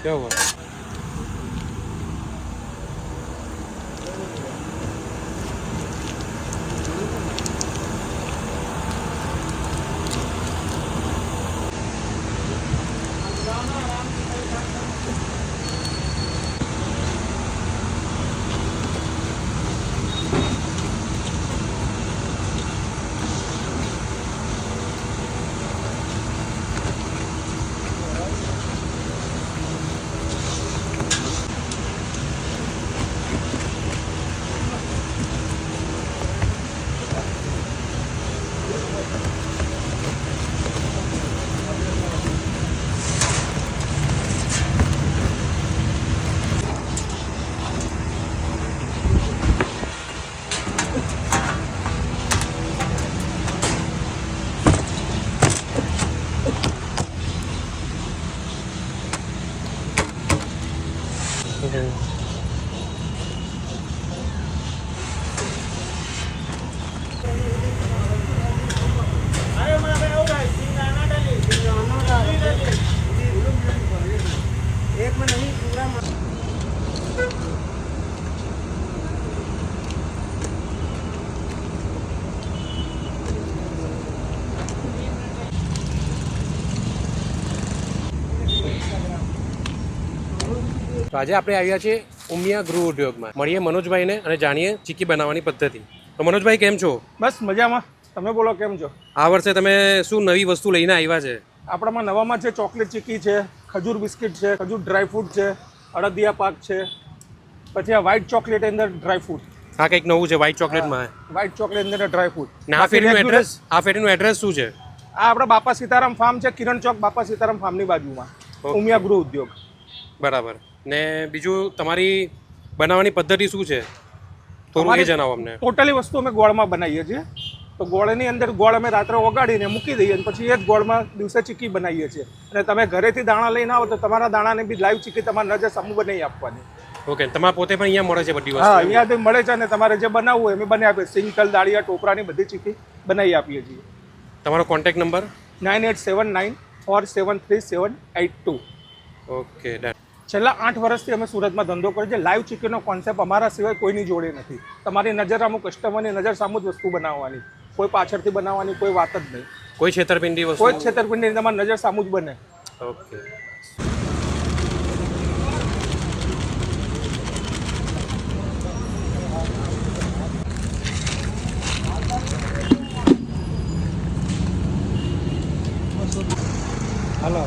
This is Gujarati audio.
क्या हुआ? તો આજે આપણે આવ્યા છીએ ઉમિયા ગૃહ ઉદ્યોગમાં. મળીએ મનોજભાઈને અને જાણીએ ચીકી બનાવવાની પદ્ધતિ. તો મનોજભાઈ કેમ છો? બસ મજામાં. તમે બોલો કેમ છો? આ વર્ષે તમે શું નવી વસ્તુ લઈને આવ્યા છે? આપણામાં નવામાં છે ચોકલેટ ચીકી છે, ખજૂર બિસ્કિટ છે, ખજૂર ડ્રાયફ્રૂટ છે, અડદિયા પાક છે, પછી આ વ્હાઇટ ચોકલેટ અંદર ડ્રાયફ્રૂટ. આ કંઈક નવું છે વ્હાઇટ ચોકલેટમાં. વ્હાઇટ ચોકલેટ અંદર ડ્રાયફ્રૂટ. ને આ ફેરીનું એડ્રેસ શું છે? આ આપણા બાપા સીતારામ ફાર્મ છે, કિરણ ચોક બાપા સીતારામ ફાર્મની બાજુમાં, ઉમિયા ગૃહ ઉદ્યોગ. બરાબર. ને બીજું તમારી બનાવવાની પદ્ધતિ શું છે? થોડું એ જણાવો અમને. ટોટલી વસ્તુ અમે ગોળમાં બનાવીએ છીએ. તો ગોળની અંદર ગોળ અમે રાત્રે ઓગાળીને મૂકી દઈએ અને પછી એ જ ગોળમાં દિવસે ચીકી બનાવીએ છીએ. અને તમે ઘરેથી દાણા લઈને આવો તો તમારા દાણાને બી લાઈવ ચીકી તમારે નજર સામુ બનાવી આપવાની. ઓકે, તમારે પોતે પણ અહીંયા મળે છે બધી વસ્તુ? હા, અહીંયાથી મળે છે અને તમારે જે બનાવવું હોય અમે બનાવી આપીએ. સિંગલ દાળિયા ટોપરાની બધી ચીકી બનાવી આપીએ છીએ. તમારો કોન્ટેક્ટ નંબર? 9879473782. Okay, done. છેલ્લા 8 વર્ષથી અમે સુરતમાં ધંધો કરીએ છીએ. લાઈવ ચીકીનો કોન્સેપ્ટ અમારા સિવાય કોઈની જોડે નથી. તમારી નજર સામુ, કસ્ટમરની નજર સામુ જ વસ્તુ બનાવવાની, કોઈ પાછળથી બનાવવાની કોઈ વાત જ નહીં. કોઈ છેતરપિંડી વસ્તુ? કોઈ છેતરપિંડી તમારી નજર સામુ જ બને. ઓકે. હાલો.